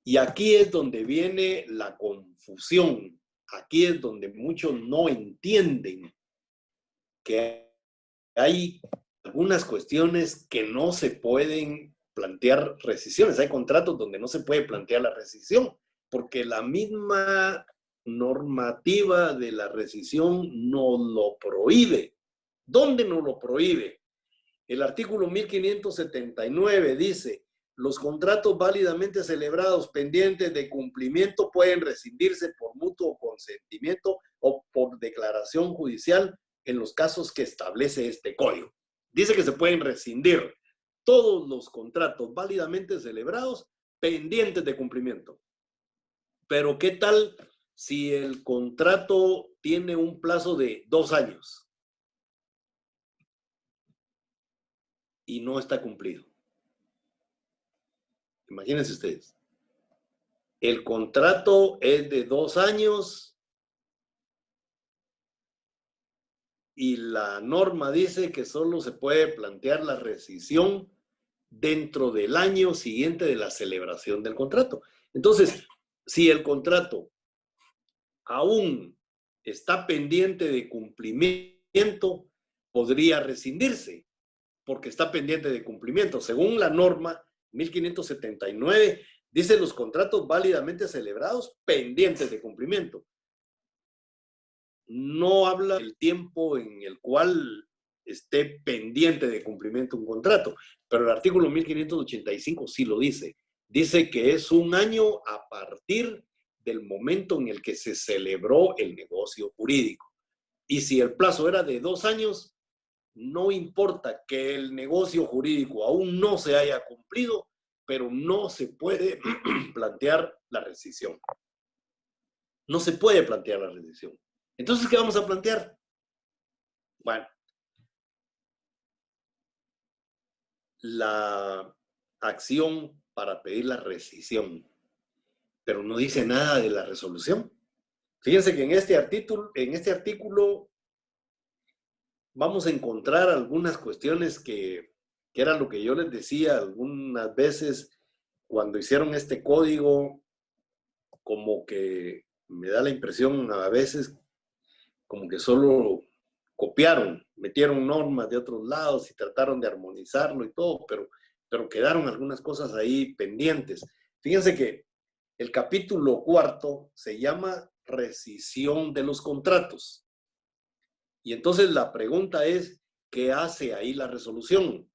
Y aquí es donde viene la confusión. Aquí es donde muchos no entienden que hay algunas cuestiones que no se pueden plantear rescisiones. Hay contratos donde no se puede plantear la rescisión, porque la misma normativa de la rescisión nos lo prohíbe. ¿Dónde nos lo prohíbe? El artículo 1579 dice: los contratos válidamente celebrados pendientes de cumplimiento pueden rescindirse por mutuo consentimiento o por declaración judicial en los casos que establece este código. Dice que se pueden rescindir, todos los contratos válidamente celebrados pendientes de cumplimiento. Pero ¿qué tal si el contrato tiene un plazo de 2 años y no está cumplido? Imagínense ustedes. El contrato es de 2 años y la norma dice que solo se puede plantear la rescisión dentro del año siguiente de la celebración del contrato. Entonces, si el contrato aún está pendiente de cumplimiento, podría rescindirse, porque está pendiente de cumplimiento. Según la norma 1579, dice los contratos válidamente celebrados pendientes de cumplimiento. No habla del tiempo en el cual esté pendiente de cumplimiento un contrato, pero el artículo 1585 sí lo dice. Dice que es 1 año a partir del momento en el que se celebró el negocio jurídico. Y si el plazo era de 2 años, no importa que el negocio jurídico aún no se haya cumplido, pero no se puede plantear la rescisión. No se puede plantear la rescisión. Entonces, ¿qué vamos a plantear? Bueno, la acción para pedir la rescisión, pero no dice nada de la resolución. Fíjense que en este artículo vamos a encontrar algunas cuestiones que era lo que yo les decía algunas veces cuando hicieron este código, como que me da la impresión a veces como que solo copiaron, metieron normas de otros lados y trataron de armonizarlo y todo, pero quedaron algunas cosas ahí pendientes. Fíjense que el capítulo 4 se llama rescisión de los contratos. Y entonces la pregunta es, ¿qué hace ahí la resolución?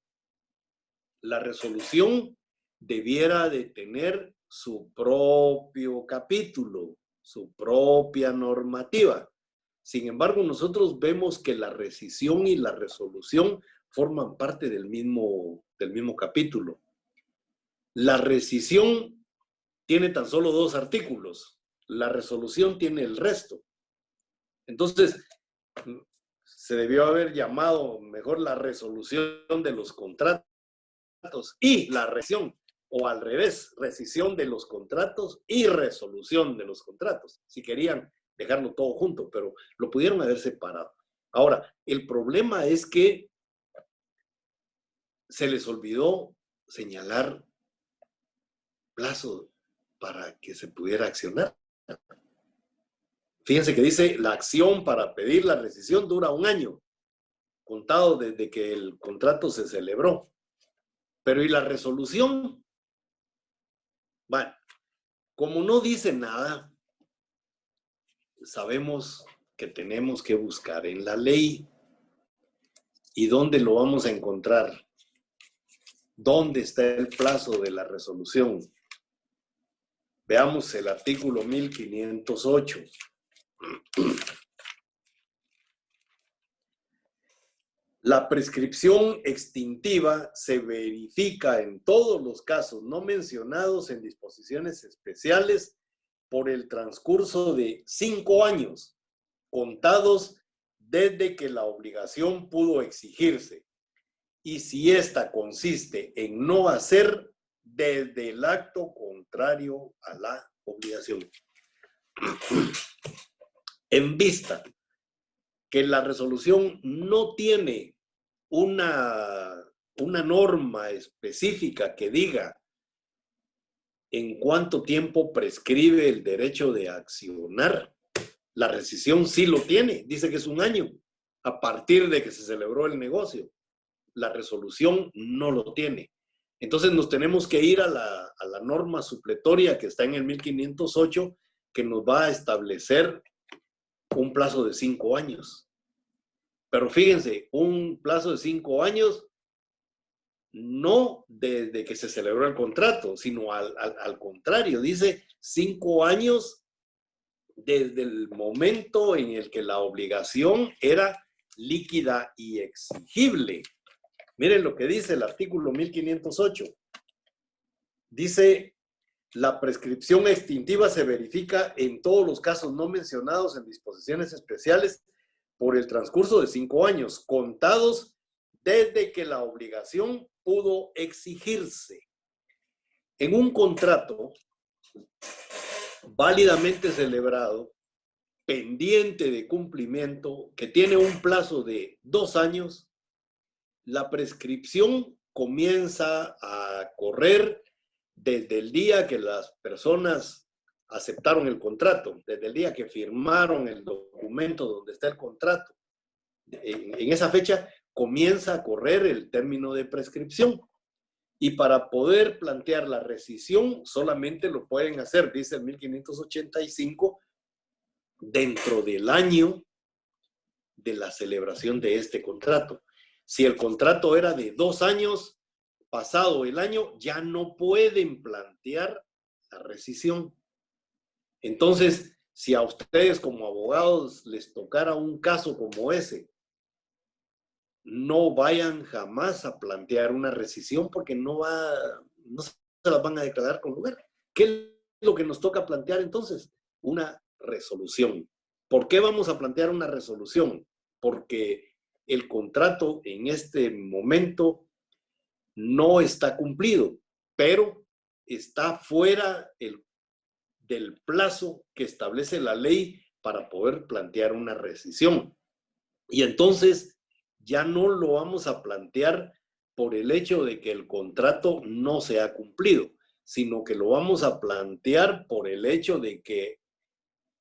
La resolución debiera de tener su propio capítulo, su propia normativa. Sin embargo, nosotros vemos que la rescisión y la resolución forman parte del mismo capítulo. La rescisión tiene tan solo 2 artículos. La resolución tiene el resto. Entonces, se debió haber llamado mejor la resolución de los contratos y la rescisión, o al revés, rescisión de los contratos y resolución de los contratos, si querían dejarlo todo junto, pero lo pudieron haber separado. Ahora, el problema es que se les olvidó señalar plazo para que se pudiera accionar. Fíjense que dice, la acción para pedir la rescisión dura 1 año, contado desde que el contrato se celebró. Pero ¿y la resolución? Bueno, como no dice nada, sabemos que tenemos que buscar en la ley. ¿Y dónde lo vamos a encontrar? ¿Dónde está el plazo de la resolución? Veamos el artículo 1508. La prescripción extintiva se verifica en todos los casos no mencionados en disposiciones especiales por el transcurso de 5 años, contados desde que la obligación pudo exigirse, y si ésta consiste en no hacer desde el acto contrario a la obligación. En vista que la resolución no tiene una norma específica que diga en cuánto tiempo prescribe el derecho de accionar, la rescisión sí lo tiene, dice que es 1 año a partir de que se celebró el negocio. La resolución no lo tiene. Entonces nos tenemos que ir a la norma supletoria que está en el 1508, que nos va a establecer un plazo de 5 años. Pero fíjense, un plazo de 5 años no desde que se celebró el contrato, sino al contrario, dice 5 años desde el momento en el que la obligación era líquida y exigible. Miren lo que dice el artículo 1508. Dice, la prescripción extintiva se verifica en todos los casos no mencionados en disposiciones especiales por el transcurso de 5 años, contados desde que la obligación pudo exigirse. En un contrato válidamente celebrado, pendiente de cumplimiento, que tiene un plazo de 2 años, la prescripción comienza a correr desde el día que las personas aceptaron el contrato, desde el día que firmaron el documento donde está el contrato. En esa fecha comienza a correr el término de prescripción. Y para poder plantear la rescisión, solamente lo pueden hacer, dice el 1585, dentro del año de la celebración de este contrato. Si el contrato era de 2 años, pasado el año, ya no pueden plantear la rescisión. Entonces, si a ustedes como abogados les tocara un caso como ese, no vayan jamás a plantear una rescisión porque no se las van a declarar con lugar. ¿Qué es lo que nos toca plantear entonces? Una resolución. ¿Por qué vamos a plantear una resolución? Porque el contrato en este momento no está cumplido, pero está fuera del plazo que establece la ley para poder plantear una rescisión. Y entonces ya no lo vamos a plantear por el hecho de que el contrato no se ha cumplido, sino que lo vamos a plantear por el hecho de que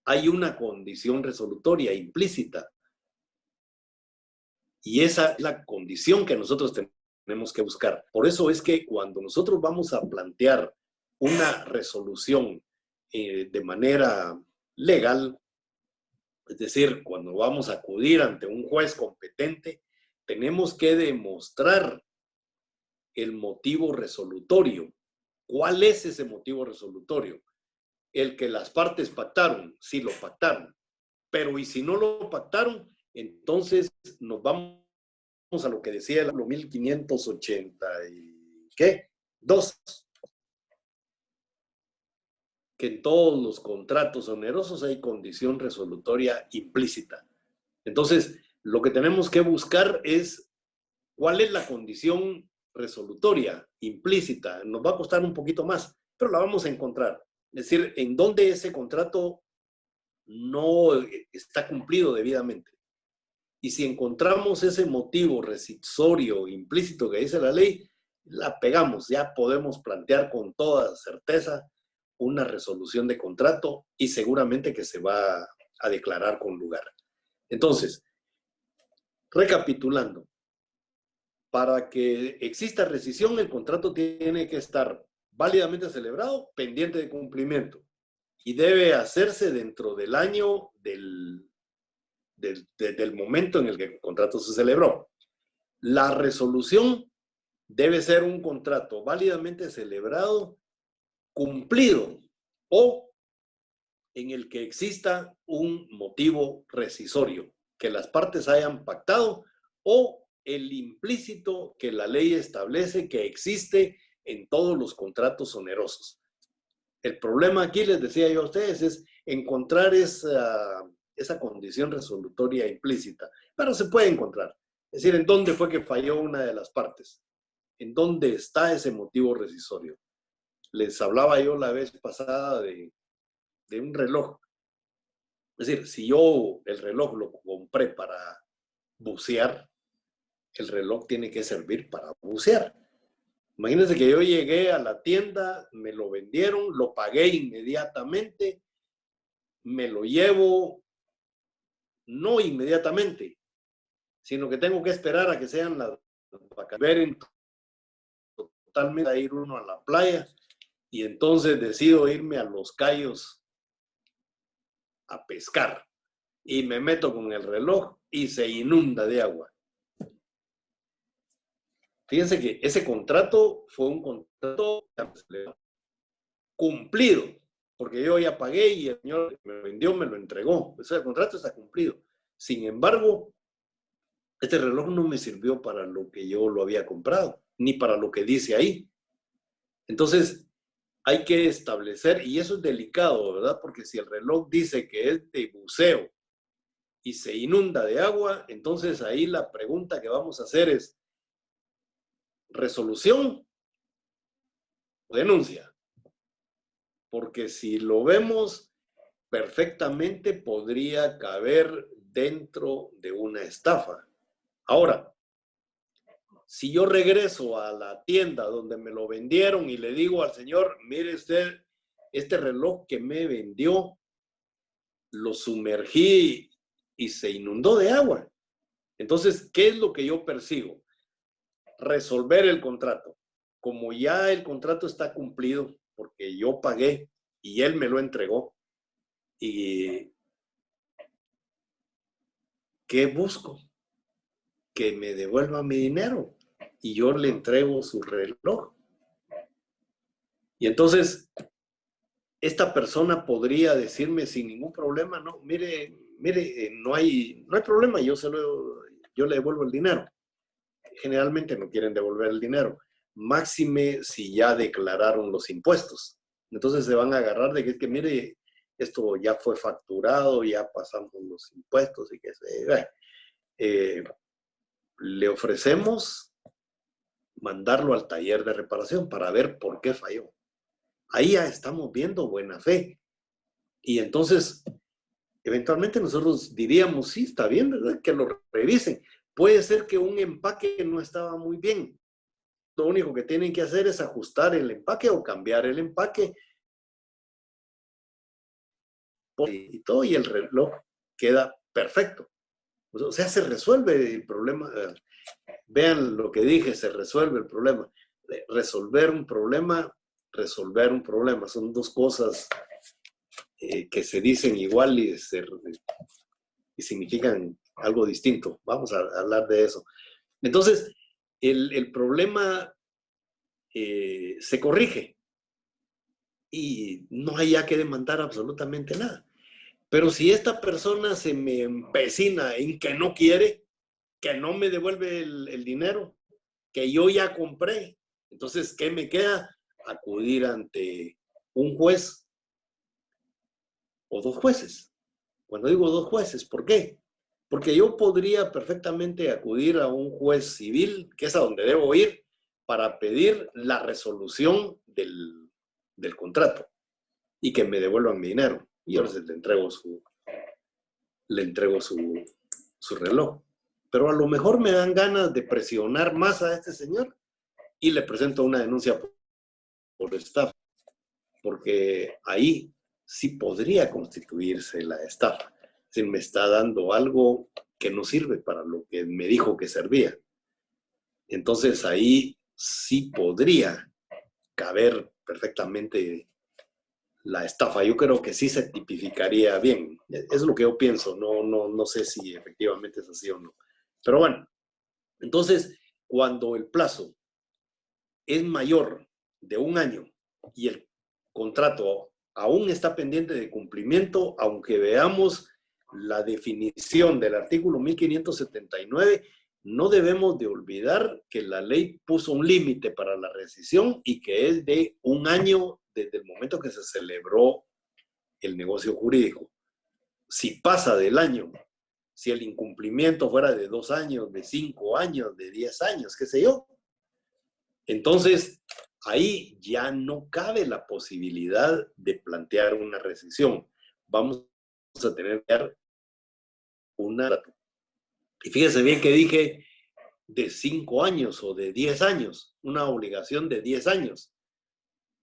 hay una condición resolutoria implícita. Y esa es la condición que nosotros tenemos que buscar. Por eso es que cuando nosotros vamos a plantear una resolución de manera legal, es decir, cuando vamos a acudir ante un juez competente, tenemos que demostrar el motivo resolutorio. ¿Cuál es ese motivo resolutorio? El que las partes pactaron, sí lo pactaron. Pero ¿y si no lo pactaron? Entonces nos vamos a lo que decía el 1582, que en todos los contratos onerosos hay condición resolutoria implícita. Entonces, lo que tenemos que buscar es cuál es la condición resolutoria implícita. Nos va a costar un poquito más, pero la vamos a encontrar. Es decir, en dónde ese contrato no está cumplido debidamente. Y si encontramos ese motivo rescissorio implícito que dice la ley, la pegamos, ya podemos plantear con toda certeza una resolución de contrato y seguramente que se va a declarar con lugar. Entonces, recapitulando, para que exista rescisión, el contrato tiene que estar válidamente celebrado, pendiente de cumplimiento, y debe hacerse dentro del año del momento en el que el contrato se celebró. La resolución debe ser un contrato válidamente celebrado, cumplido, o en el que exista un motivo rescisorio, que las partes hayan pactado, o el implícito que la ley establece que existe en todos los contratos onerosos. El problema aquí, les decía yo a ustedes, es encontrar esa condición resolutoria implícita, pero se puede encontrar. Es decir, ¿en dónde fue que falló una de las partes? ¿En dónde está ese motivo rescisorio? Les hablaba yo la vez pasada de un reloj. Es decir, si yo el reloj lo compré para bucear, el reloj tiene que servir para bucear. Imagínense que yo llegué a la tienda, me lo vendieron, lo pagué inmediatamente, me lo llevo, no inmediatamente, sino que tengo que esperar a que sean las vacaciones, totalmente a ir uno a la playa, y entonces decido irme a Los Cayos a pescar. Y me meto con el reloj y se inunda de agua. Fíjense que ese contrato fue un contrato cumplido, porque yo ya pagué y el señor que me vendió me lo entregó. Ese contrato está cumplido. Sin embargo, Este reloj no me sirvió para lo que yo lo había comprado, ni para lo que dice ahí. Entonces, hay que establecer, y eso es delicado, ¿verdad? Porque si el reloj dice que es de buceo y se inunda de agua, entonces ahí la pregunta que vamos a hacer es, ¿resolución o denuncia? Porque si lo vemos perfectamente, podría caber dentro de una estafa. Ahora, si yo regreso a la tienda donde me lo vendieron y le digo al señor, mire usted, este reloj que me vendió, lo sumergí y se inundó de agua. Entonces, ¿qué es lo que yo persigo? Resolver el contrato. Como ya el contrato está cumplido, porque yo pagué y él me lo entregó, ¿y qué busco? Que me devuelva mi dinero y yo le entrego su reloj. Y entonces, esta persona podría decirme sin ningún problema, no, mire, no hay problema, yo le devuelvo el dinero. Generalmente no quieren devolver el dinero, máxime si ya declararon los impuestos. Entonces se van a agarrar de que mire, esto ya fue facturado, ya pasamos los impuestos y que le ofrecemos mandarlo al taller de reparación para ver por qué falló. Ahí ya estamos viendo buena fe. Y entonces, eventualmente nosotros diríamos, sí, está bien, ¿verdad? Que lo revisen. Puede ser que un empaque no estaba muy bien. Lo único que tienen que hacer es ajustar el empaque o cambiar el empaque y todo, y el reloj queda perfecto. O sea, se resuelve el problema. Vean lo que dije, se resuelve el problema. Resolver un problema, resolver un problema. Son dos cosas que se dicen igual y significan algo distinto. Vamos a hablar de eso. Entonces, el problema se corrige y no hay ya que demandar absolutamente nada. Pero si esta persona se me empecina en que no quiere, que no me devuelve el dinero, que yo ya compré, entonces, ¿qué me queda? Acudir ante un juez o dos jueces. Cuando digo dos jueces, ¿por qué? Porque yo podría perfectamente acudir a un juez civil, que es a donde debo ir, para pedir la resolución del contrato y que me devuelvan mi dinero. Y ahora le entrego su reloj. Pero a lo mejor me dan ganas de presionar más a este señor y le presento una denuncia por estafa, porque ahí sí podría constituirse la estafa. Si me está dando algo que no sirve para lo que me dijo que servía. Entonces ahí sí podría caber perfectamente la estafa. Yo creo que sí se tipificaría bien. Es lo que yo pienso. No sé si efectivamente es así o no. Pero bueno, entonces cuando el plazo es mayor de un año y el contrato aún está pendiente de cumplimiento, aunque veamos la definición del artículo 1579, no debemos de olvidar que la ley puso un límite para la rescisión y que es de un año desde el momento que se celebró el negocio jurídico. Si pasa del año, si el incumplimiento fuera de 2 años, de 5 años, de 10 años, qué sé yo, entonces ahí ya no cabe la posibilidad de plantear una rescisión. Vamos a tener que dar una... Y fíjese bien que dije de 5 años o de 10 años, una obligación de 10 años.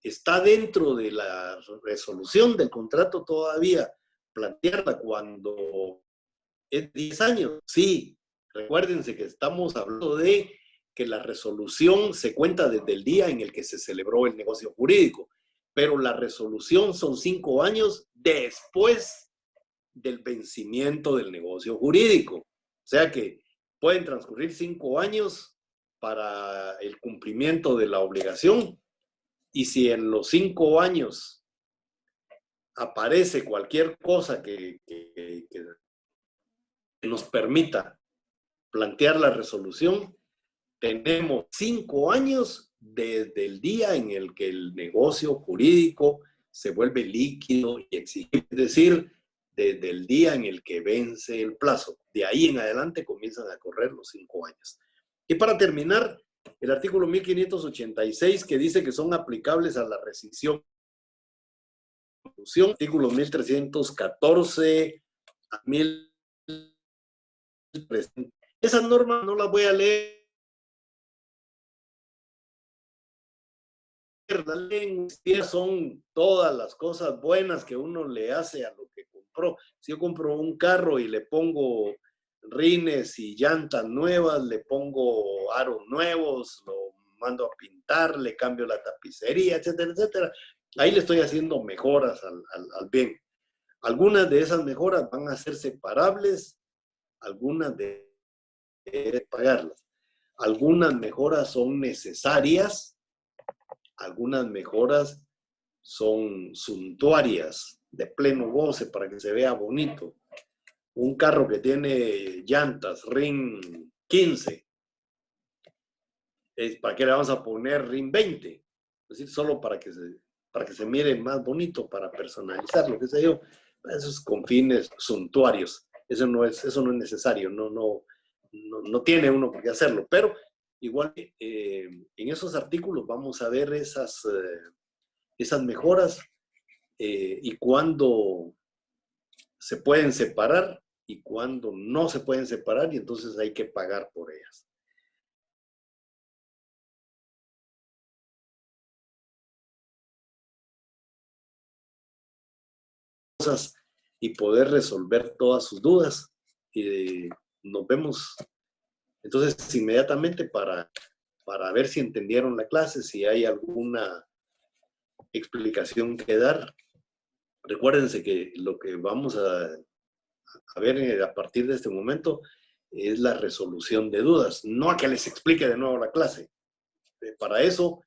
Está dentro de la resolución del contrato todavía plantearla cuando es 10 años. Sí, recuérdense que estamos hablando de que la resolución se cuenta desde el día en el que se celebró el negocio jurídico, pero la resolución son 5 años después del vencimiento del negocio jurídico. O sea que pueden transcurrir 5 años para el cumplimiento de la obligación y si en los 5 años aparece cualquier cosa que nos permita plantear la resolución, tenemos 5 años desde el día en el que el negocio jurídico se vuelve líquido y exigible, es decir, desde el día en el que vence el plazo. De ahí en adelante comienzan a correr los 5 años. Y para terminar, el artículo 1586 que dice que son aplicables a la rescisión. Artículo 1314 a 1000. Esas normas no las voy a leer. Son todas las cosas buenas que uno le hace a lo que compró. Si yo compro un carro y le pongo rines y llantas nuevas, le pongo aros nuevos, lo mando a pintar, le cambio la tapicería, etcétera, etcétera. Ahí le estoy haciendo mejoras al bien. Algunas de esas mejoras van a ser separables, algunas de pagarlas. Algunas mejoras son necesarias, algunas mejoras son suntuarias, de pleno goce, para que se vea bonito. Un carro que tiene llantas, RIN 15, ¿para qué le vamos a poner RIN 20? Es decir, solo para que se mire más bonito, para personalizar, lo que sé yo. Eso es con fines suntuarios. Eso no es necesario, no tiene uno por qué hacerlo, pero igual en esos artículos vamos a ver esas mejoras y cuándo se pueden separar y cuándo no se pueden separar, y entonces hay que pagar por ellas. Y poder resolver todas sus dudas. Y nos vemos entonces inmediatamente para ver si entendieron la clase, si hay alguna explicación que dar. Recuérdense que lo que vamos a ver a partir de este momento es la resolución de dudas, no a que les explique de nuevo la clase. Para eso,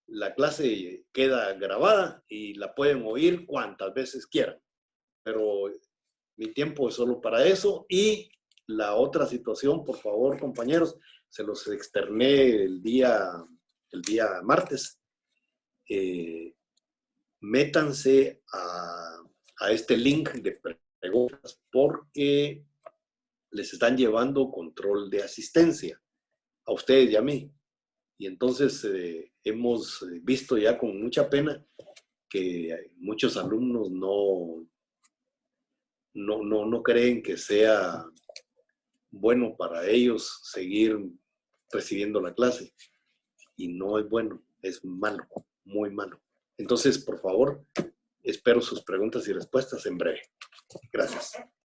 la clase queda grabada y la pueden oír cuantas veces quieran. Pero mi tiempo es solo para eso. Y la otra situación, por favor, compañeros, se los externé el día martes. Métanse a este link de preguntas porque les están llevando control de asistencia a ustedes y a mí. Y entonces hemos visto ya con mucha pena que muchos alumnos no creen que sea bueno para ellos seguir recibiendo la clase. Y no es bueno, es malo, muy malo. Entonces, por favor, espero sus preguntas y respuestas en breve. Gracias.